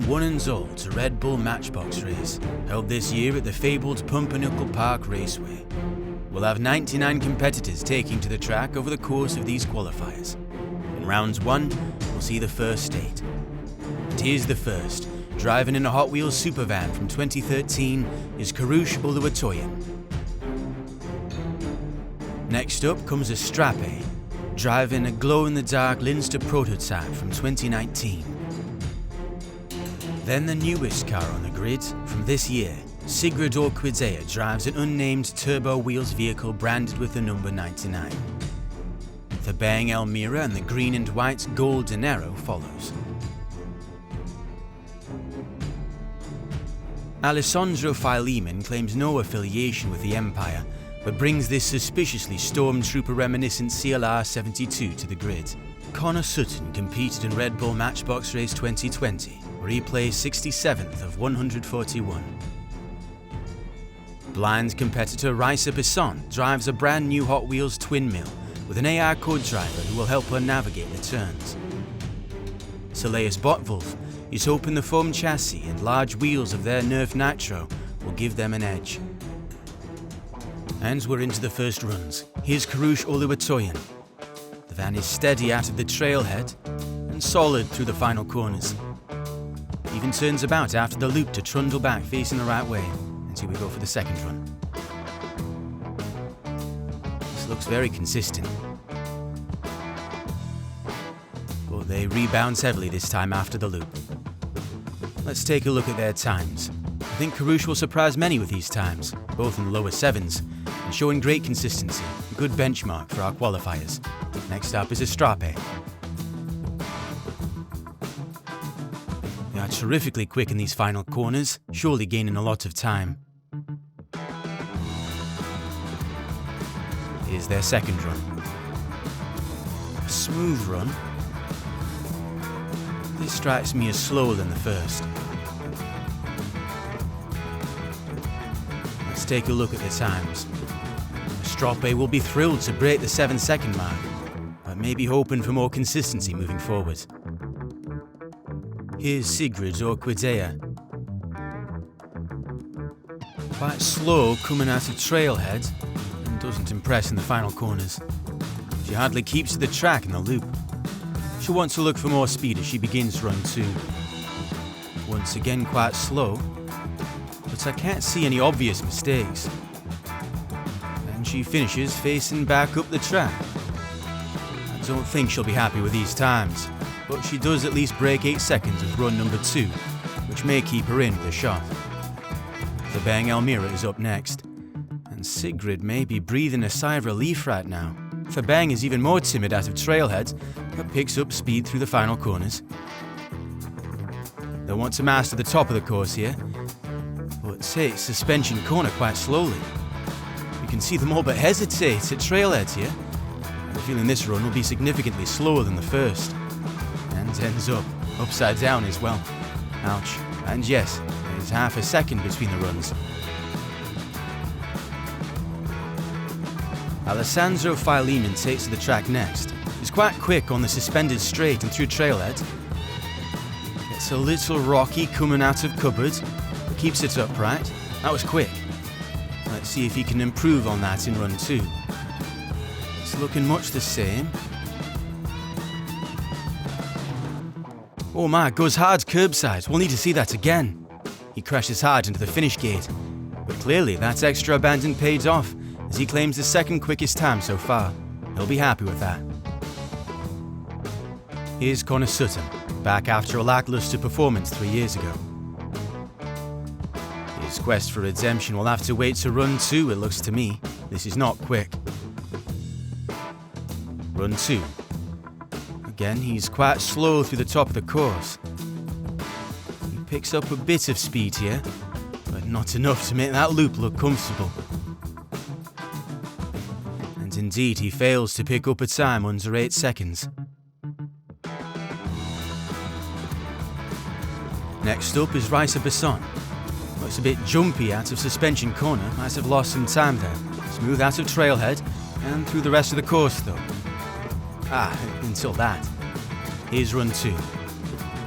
one and all to Red Bull Matchbox Race, held this year at the fabled Pumpernickel Park Raceway. We'll have 99 competitors taking to the track over the course of these qualifiers. In rounds 1, we'll see the first 8. And here's the first. Driving in a Hot Wheels supervan from 2013 is Karush Uluwatoyan. Next up comes a Strape, driving a glow-in-the-dark Linster prototype from 2019. Then the newest car on the grid from this year, Sigrid Orquidea drives an unnamed turbo wheels vehicle branded with the number 99. The Bang Elmira and the green and white Gold Dinero follows. Alessandro Fileman claims no affiliation with the Empire, but brings this suspiciously Stormtrooper-reminiscent CLR 72 to the grid. Connor Sutton competed in Red Bull Matchbox Race 2020, where he placed 67th of 141. Blind competitor Raisa Bisson drives a brand new Hot Wheels twin mill with an AR code driver who will help her navigate the turns. Soleus Botwolf is hoping the foam chassis and large wheels of their Nerf Nitro will give them an edge. And we're into the first runs. Here's Karush Uluwatoyan. The van is steady out of the trailhead and solid through the final corners. Even turns about after the loop to trundle back facing the right way. And here we go for the second run. This looks very consistent. But they rebound heavily this time after the loop. Let's take a look at their times. I think Karush will surprise many with these times, both in the lower 7s, and showing great consistency, a good benchmark for our qualifiers. Next up is a Strape. They are terrifically quick in these final corners, surely gaining a lot of time. Here's their second run. A smooth run. This strikes me as slower than the first. Let's take a look at the times. Strape will be thrilled to break the 7-second mark, but may be hoping for more consistency moving forward. Here's Sigrid Orquidea. Quite slow coming out of trailhead and doesn't impress in the final corners. She hardly keeps to the track in the loop. She'll want to look for more speed as she begins run 2. Once again quite slow, but I can't see any obvious mistakes. And she finishes facing back up the track. I don't think she'll be happy with these times, but she does at least break 8 seconds of run number 2, which may keep her in with a shot. The Bang Elmira is up next, and Sigrid may be breathing a sigh of relief right now. The Bang is even more timid out of trailhead, but picks up speed through the final corners. They'll want to master the top of the course here, but takes suspension corner quite slowly. You can see them all but hesitate at trailhead here. I have a feeling this run will be significantly slower than the first, and ends up upside down as well. Ouch. And yes, there's half a second between the runs. Alessandro Fileman takes to the track next. He's quite quick on the suspended straight and through trailhead. It's a little rocky coming out of cupboard, but keeps it upright. That was quick. Let's see if he can improve on that in run 2. It's looking much the same. Oh my, goes hard curbside. We'll need to see that again. He crashes hard into the finish gate. But clearly that extra abandon paid off, as he claims the second quickest time so far. He'll be happy with that. Here's Connor Sutton, back after a lackluster performance 3 years ago. His quest for redemption will have to wait to run 2, it looks to me. This is not quick. Run 2. Again, he's quite slow through the top of the course. He picks up a bit of speed here, but not enough to make that loop look comfortable. And indeed, he fails to pick up a time under 8 seconds. Next up is Raisa Bisson. Looks a bit jumpy out of suspension corner, might have lost some time there. Smooth out of trailhead, and through the rest of the course though. Until that. Here's run 2.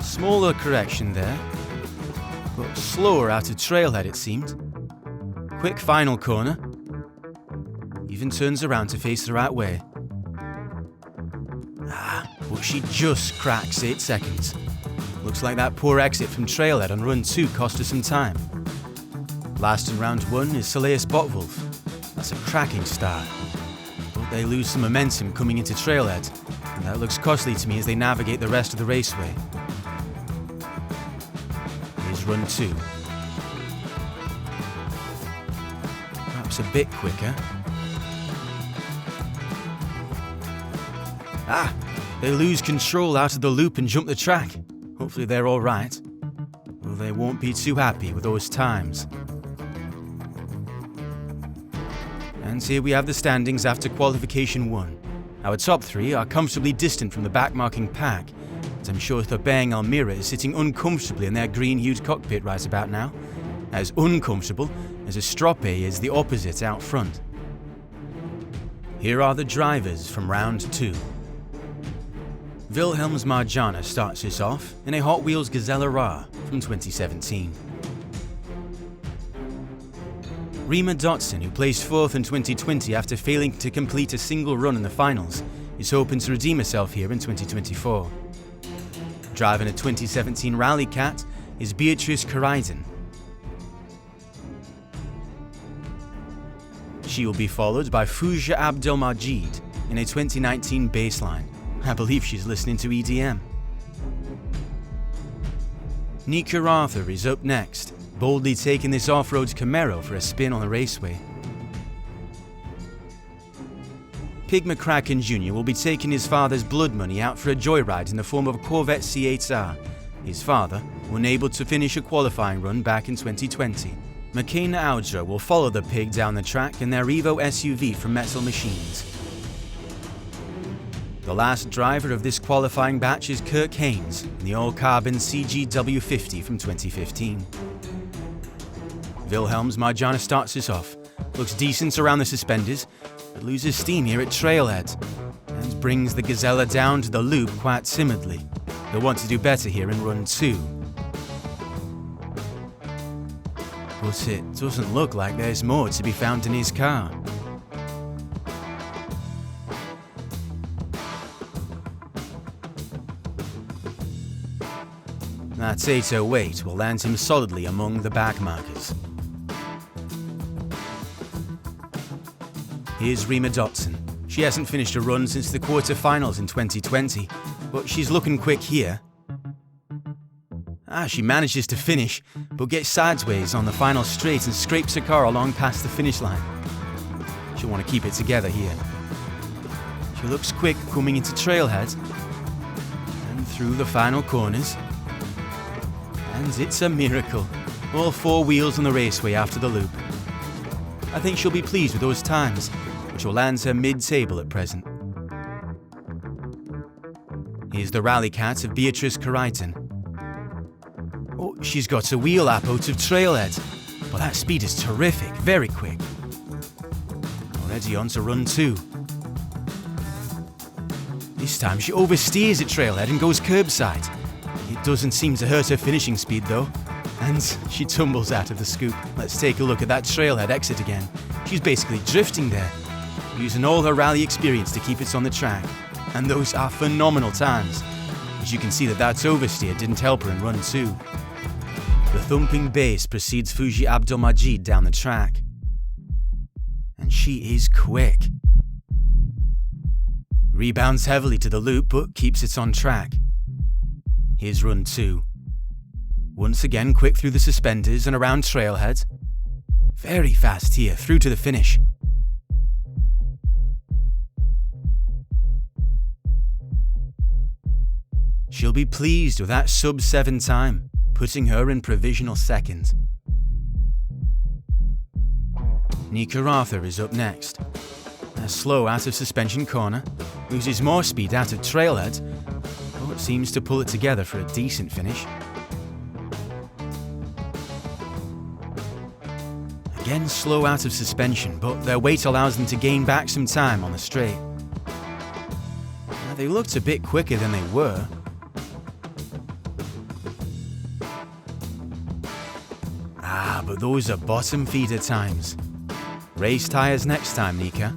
Smaller correction there, but slower out of trailhead it seemed. Quick final corner. Even turns around to face the right way. But she just cracks 8 seconds. Looks like that poor exit from trailhead on run 2 cost her some time. Last in round 1 is Soleus Botwolf. That's a cracking start. But they lose some momentum coming into trailhead, and that looks costly to me as they navigate the rest of the raceway. Here's run 2. Perhaps a bit quicker. They lose control out of the loop and jump the track. Hopefully they're alright. Well, they won't be too happy with those times. And here we have the standings after qualification 1. Our top 3 are comfortably distant from the backmarking pack, as I'm sure the Bang Almira is sitting uncomfortably in their green-hued cockpit right about now, as uncomfortable as a Stroppe is the opposite out front. Here are the drivers from round 2. Wilhelm's Marjana starts us off in a Hot Wheels Gazelle Ra from 2017. Rima Dotson, who placed 4th in 2020 after failing to complete a single run in the finals, is hoping to redeem herself here in 2024. Driving a 2017 Rally Cat is Beatrice Karaiden. She will be followed by Fouja Abdelmajid in a 2019 baseline. I believe she's listening to EDM. Nika Arthur is up next, boldly taking this off-road Camaro for a spin on the raceway. Pig McCracken Jr. will be taking his father's blood money out for a joyride in the form of a Corvette C8R. His father, unable to finish a qualifying run back in 2020. McKenna Audra will follow the pig down the track in their Evo SUV from Metal Machines. The last driver of this qualifying batch is Kirk Haynes in the all-carbon CGW50 from 2015. Wilhelm's Marjana starts us off, looks decent around the suspenders, but loses steam here at trailhead, and brings the Gazella down to the loop quite timidly. They'll want to do better here in run 2. But it doesn't look like there's more to be found in his car. That 808 will land him solidly among the backmarkers. Here's Rima Dotson. She hasn't finished a run since the quarterfinals in 2020, but she's looking quick here. She manages to finish, but gets sideways on the final straight and scrapes her car along past the finish line. She'll want to keep it together here. She looks quick coming into trailhead, and through the final corners. And it's a miracle. All 4 wheels on the raceway after the loop. I think she'll be pleased with those times, which will land her mid-table at present. Here's the rally cat of Beatrice Karaiten. Oh, she's got a wheel lap out of trailhead. But that speed is terrific, very quick. Already on to run 2. This time she oversteers at trailhead and goes curbside. It doesn't seem to hurt her finishing speed though, and she tumbles out of the scoop. Let's take a look at that trailhead exit again. She's basically drifting there, using all her rally experience to keep it on the track, and those are phenomenal times. As you can see that oversteer didn't help her in run 2. The thumping bass precedes Fuji Abdelmajid down the track, and she is quick. Rebounds heavily to the loop but keeps it on track. Here's run 2. Once again quick through the suspenders and around trailhead. Very fast here, through to the finish. She'll be pleased with that sub-7 time, putting her in provisional second. Nika Arthur is up next. A slow out of suspension corner, loses more speed out of trailhead, but seems to pull it together for a decent finish. Again slow out of suspension, but their weight allows them to gain back some time on the straight. Now, they looked a bit quicker than they were. Ah, but those are bottom feeder times. Race tyres next time, Nika.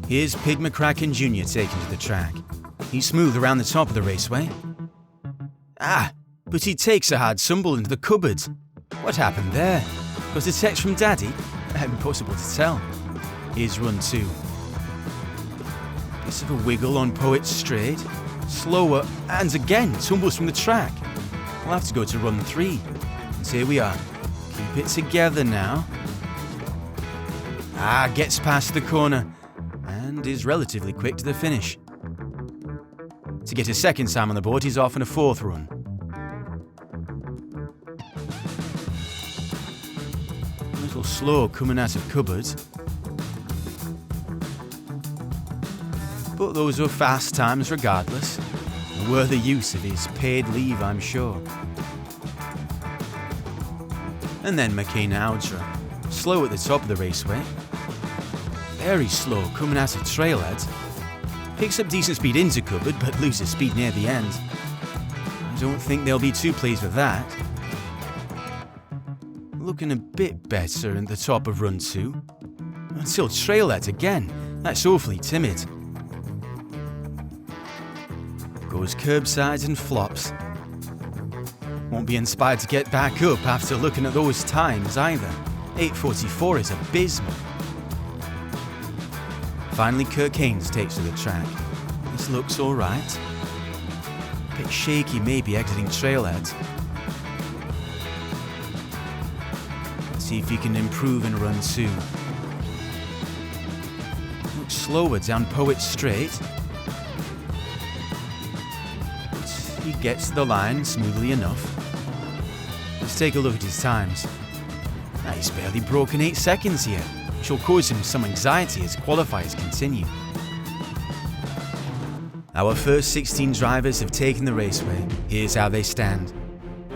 Here's Pig McCracken Jr. taken to the track. He's smooth around the top of the raceway. Ah, but he takes a hard stumble into the cupboard. What happened there? Was it a text from Daddy? Impossible to tell. Here's run 2. Bit of a wiggle on Poet Straight. Slower, and again tumbles from the track. We'll have to go to run 3. And here we are. Keep it together now. Ah, gets past the corner and is relatively quick to the finish. To get his second time on the board, he's off in a 4th run. A little slow coming out of cupboards. But those were fast times regardless, and were the use of his paid leave, I'm sure. And then Makina Audra, slow at the top of the raceway. Very slow coming out of trailhead. Picks up decent speed into cupboard, but loses speed near the end. I don't think they'll be too pleased with that. Looking a bit better at the top of run 2. Until trailhead again. That's awfully timid. Goes curbside and flops. Won't be inspired to get back up after looking at those times either. 8:44 is abysmal. Finally, Kirk Haynes takes to the track. This looks alright. Bit shaky maybe exiting trailhead. Let's see if he can improve in run 2. Looks slower down Poet Straight. He gets to the line smoothly enough. Let's take a look at his times. He's barely broken 8 seconds here, which will cause him some anxiety as qualifiers continue. Our first 16 drivers have taken the raceway. Here's how they stand.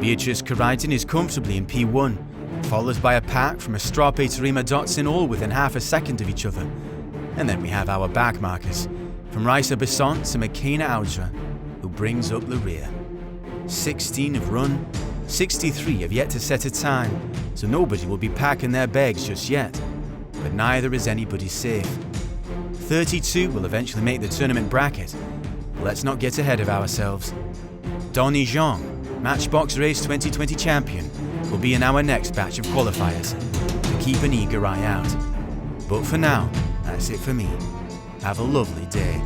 Beatrice Carrington is comfortably in P1, followed by a pack from Estrope to Rima Dotson, all within half a second of each other. And then we have our back markers, from Raisa Besant to Makina Audra, who brings up the rear. 16 have run, 63 have yet to set a time, so nobody will be packing their bags just yet. But neither is anybody safe. 32 will eventually make the tournament bracket, but let's not get ahead of ourselves. Donnie Jean, Matchbox Race 2020 champion, will be in our next batch of qualifiers, so keep an eager eye out. But for now, that's it for me. Have a lovely day.